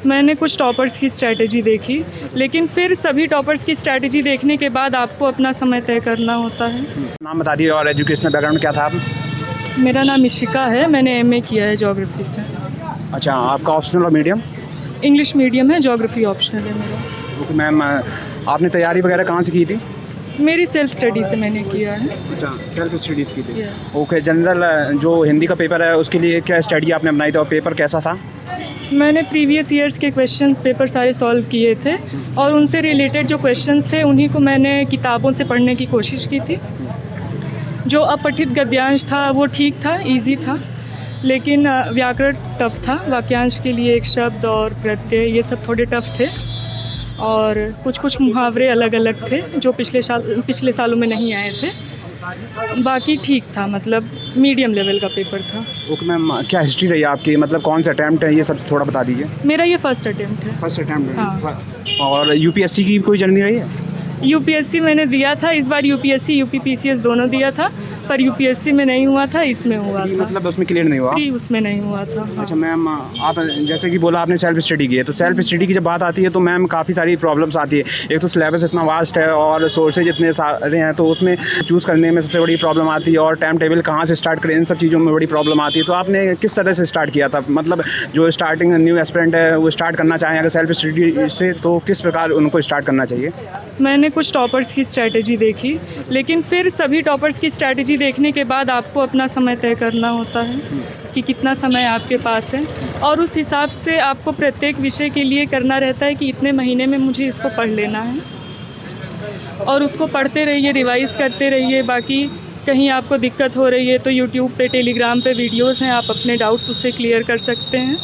मैंने कुछ टॉपर्स की स्ट्रैटेजी देखी, लेकिन फिर सभी टॉपर्स की स्ट्रैटेजी देखने के बाद आपको अपना समय तय करना होता है। नाम बता दिए और एजुकेशनल बैकग्राउंड क्या था आप? मेरा नाम इशिका है, मैंने एमए किया है ज्योग्राफी से। अच्छा, आपका ऑप्शनल और मीडियम? इंग्लिश मीडियम है, ज्योग्राफी ऑप्शनल है मेरा। ओके मैम, आपने तैयारी वगैरह कहाँ से की थी? मेरी सेल्फ स्टडी से मैंने किया है। अच्छा, सेल्फ स्टडीज़ की थी। Yeah. ओके, जनरल जो हिंदी का पेपर है उसके लिए क्या स्टडी आपने बनाई थी और पेपर कैसा था? मैंने प्रीवियस ईयर्स के क्वेश्चंस पेपर सारे सॉल्व किए थे और उनसे रिलेटेड जो क्वेश्चंस थे उन्हीं को मैंने किताबों से पढ़ने की कोशिश की थी। जो अपठित गद्यांश था वो ठीक था, इजी था, लेकिन व्याकरण टफ था। वाक्यांश के लिए एक शब्द और प्रत्यय ये सब थोड़े टफ थे और कुछ मुहावरे अलग अलग थे जो पिछले सालों में नहीं आए थे। बाकी ठीक था, मतलब मीडियम लेवल का पेपर था। ओके मैम, क्या हिस्ट्री रही आपकी, मतलब कौन सा अटैम्प्ट है, ये सब थोड़ा बता दीजिए। मेरा ये फर्स्ट अटेम्प्ट है। First attempt? हाँ। और यूपीएससी की कोई जर्नी रही है? यूपीएससी मैंने दिया था इस बार, यूपीएससी यूपीपीसीएस दोनों दिया था, पर यूपीएससी में नहीं हुआ था, इसमें हुआ था। मतलब उसमें क्लियर नहीं हुआ? प्री उसमें नहीं हुआ था। हाँ। अच्छा मैम, आप जैसे कि बोला आपने सेल्फ स्टडी की है, तो सेल्फ स्टडी की जब बात आती है तो मैम काफ़ी सारी प्रॉब्लम्स आती है। एक तो सिलेबस इतना वास्ट है और सोर्सेज इतने सारे हैं, तो उसमें चूज़ करने में सबसे बड़ी प्रॉब्लम आती है और टाइम टेबल कहाँ से स्टार्ट करें, इन सब चीज़ों में बड़ी प्रॉब्लम आती है। तो आपने किस तरह से स्टार्ट किया था? मतलब जो स्टार्टिंग न्यू एस्पिरेंट है वो स्टार्ट करना चाहें अगर सेल्फ स्टडी से, तो किस प्रकार उनको स्टार्ट करना चाहिए? मैंने कुछ टॉपर्स की स्ट्रैटेजी देखी, लेकिन फिर सभी टॉपर्स की स्ट्रैटेजी देखने के बाद आपको अपना समय तय करना होता है कि कितना समय आपके पास है और उस हिसाब से आपको प्रत्येक विषय के लिए करना रहता है कि इतने महीने में मुझे इसको पढ़ लेना है और उसको पढ़ते रहिए, रिवाइज़ करते रहिए। बाकी कहीं आपको दिक्कत हो रही है तो यूट्यूब पे, टेलीग्राम पे वीडियोज़ हैं, आप अपने डाउट्स उससे क्लियर कर सकते हैं।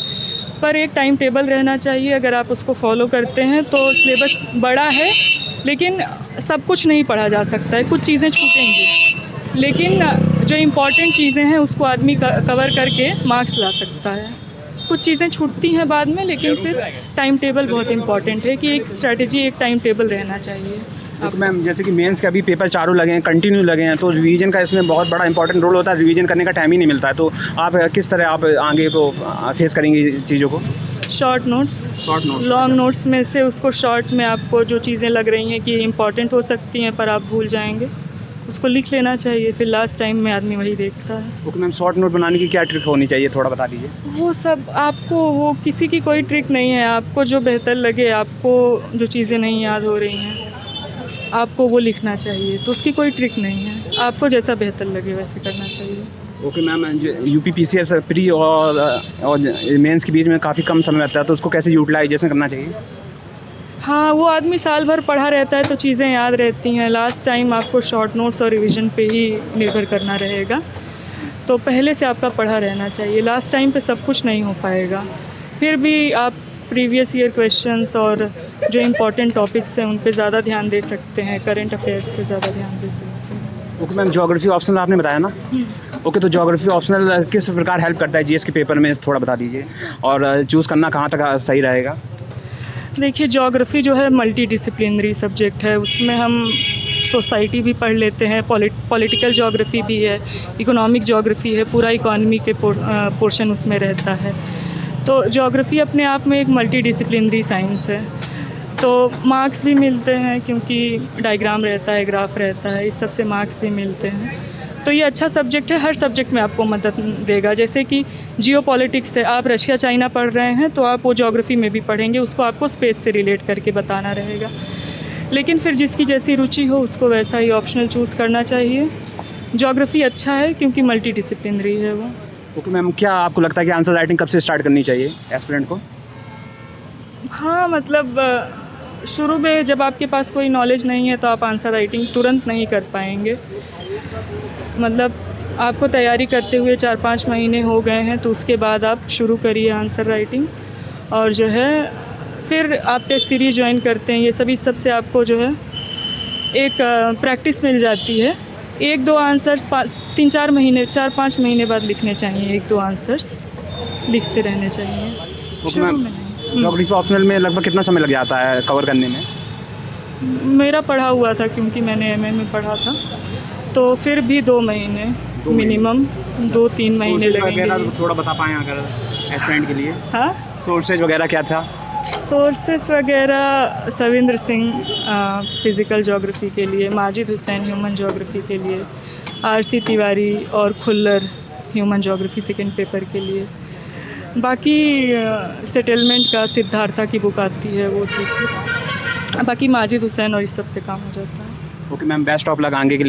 पर एक टाइम टेबल रहना चाहिए, अगर आप उसको फॉलो करते हैं तो सिलेबस बड़ा है लेकिन सब कुछ नहीं पढ़ा जा सकता है, कुछ चीज़ें छूटेंगी, लेकिन जो इम्पॉर्टेंट चीज़ें हैं उसको आदमी कवर करके मार्क्स ला सकता है। कुछ चीज़ें छूटती हैं बाद में, लेकिन फिर टाइम टेबल बहुत इम्पॉर्टेंट है कि एक स्ट्रैटेजी, एक टाइम टेबल रहना चाहिए। तो मैम जैसे कि मेंस के अभी पेपर चारों लगे हैं, कंटिन्यू लगे हैं, तो रिवीजन का इसमें बहुत बड़ा इंपॉर्टेंट रोल होता है। रिवीजन करने का टाइम ही नहीं मिलता है, तो आप किस तरह आप आगे को फेस करेंगी चीज़ों को? शॉर्ट नोट्स, लॉन्ग नोट्स में से उसको शॉर्ट में आपको जो चीज़ें लग रही हैं कि इम्पॉर्टेंट हो सकती हैं पर आप भूल जाएंगे, उसको लिख लेना चाहिए, फिर लास्ट टाइम में आदमी वही देखता है। ओके मैम, शॉर्ट नोट बनाने की क्या ट्रिक होनी चाहिए, थोड़ा बता दीजिए। वो सब आपको, वो किसी की कोई ट्रिक नहीं है, आपको जो बेहतर लगे, आपको जो चीज़ें नहीं याद हो रही हैं आपको वो लिखना चाहिए, तो उसकी कोई ट्रिक नहीं है, आपको जैसा बेहतर लगे वैसे करना चाहिए। ओके मैम, यूपीपीसीएस प्री और मेंस के बीच में काफ़ी कम समय लगता है, तो उसको कैसे यूटिलाइजेशन करना चाहिए? हाँ, वो आदमी साल भर पढ़ा रहता है तो चीज़ें याद रहती हैं, लास्ट टाइम आपको शॉर्ट नोट्स और रिवीजन पे ही निर्भर करना रहेगा। तो पहले से आपका पढ़ा रहना चाहिए, लास्ट टाइम पे सब कुछ नहीं हो पाएगा। फिर भी आप प्रीवियस ईयर क्वेश्चंस और जो इम्पोर्टेंट टॉपिक्स हैं उन पे ज़्यादा ध्यान दे सकते हैं, करंट अफेयर्स पे ज़्यादा ध्यान दे सकते हैं। ओके मैम, ज्योग्राफी ऑप्शनल आपने बताया ना? ओके, तो ज्योग्राफी ऑप्शनल किस प्रकार हेल्प करता है जीएस के पेपर में, थोड़ा बता दीजिए, और चूज़ करना कहाँ तक सही रहेगा? देखिए, ज्योग्राफी जो है मल्टी डिसिप्लिनरी सब्जेक्ट है, उसमें हम सोसाइटी भी पढ़ लेते हैं, पॉलिटिकल ज्योग्राफी भी है, इकोनॉमिक ज्योग्राफी है, पूरा इकोनॉमी के पोर्शन उसमें रहता है। तो ज्योग्राफी अपने आप में एक मल्टी डिसिप्लिनरी साइंस है, तो मार्क्स भी मिलते हैं क्योंकि डायग्राम रहता है, ग्राफ रहता है, इस सब से मार्क्स भी मिलते हैं। तो ये अच्छा सब्जेक्ट है, हर सब्जेक्ट में आपको मदद देगा। जैसे कि जियोपॉलिटिक्स है, आप रशिया चाइना पढ़ रहे हैं तो आप वो ज्योग्राफी में भी पढ़ेंगे, उसको आपको स्पेस से रिलेट करके बताना रहेगा। लेकिन फिर जिसकी जैसी रुचि हो उसको वैसा ही ऑप्शनल चूज़ करना चाहिए। ज्योग्राफी अच्छा है क्योंकि मल्टी डिसिप्लिनरी है वो। ओके मैम, क्या आपको लगता है कि आंसर राइटिंग कब से स्टार्ट करनी चाहिए एस्पिरेंट को? हाँ, मतलब शुरू में जब आपके पास कोई नॉलेज नहीं है तो आप आंसर राइटिंग तुरंत नहीं कर पाएंगे। मतलब आपको तैयारी करते हुए 4-5 महीने हो गए हैं तो उसके बाद आप शुरू करिए आंसर राइटिंग, और जो है फिर आप टेस्ट सीरीज ज्वाइन करते हैं, ये सभी सब से आपको जो है एक प्रैक्टिस मिल जाती है। 1-2 आंसर्स 3-4 महीने, 4-5 महीने बाद लिखने चाहिए, 1-2 आंसर्स लिखते रहने चाहिए। शुरू में ज्योग्राफी ऑप्शनल में लगभग कितना समय लग जाता है कवर करने में? मेरा पढ़ा हुआ था क्योंकि मैंने एमए में पढ़ा था, तो फिर भी 2 महीने मिनिमम, 2-3 महीने लगेंगे। थोड़ा बता पाएँ अगर एस्पिरेंट के लिए? हाँ, सोर्सेज वगैरह क्या था? सोर्सेस वगैरह सविंद्र सिंह फ़िज़िकल ज्योग्राफी के लिए, माजिद हुसैन ह्यूमन ज्योग्राफी के लिए, आरसी तिवारी और Khullar human geography second paper के लिए। बाकी सेटलमेंट का सिद्धार्था की बुक आती है वो ठीक है, बाकी माजिद हुसैन और इस सब से काम हो जाता है। Okay ma'am, best of luck आगे के लिए।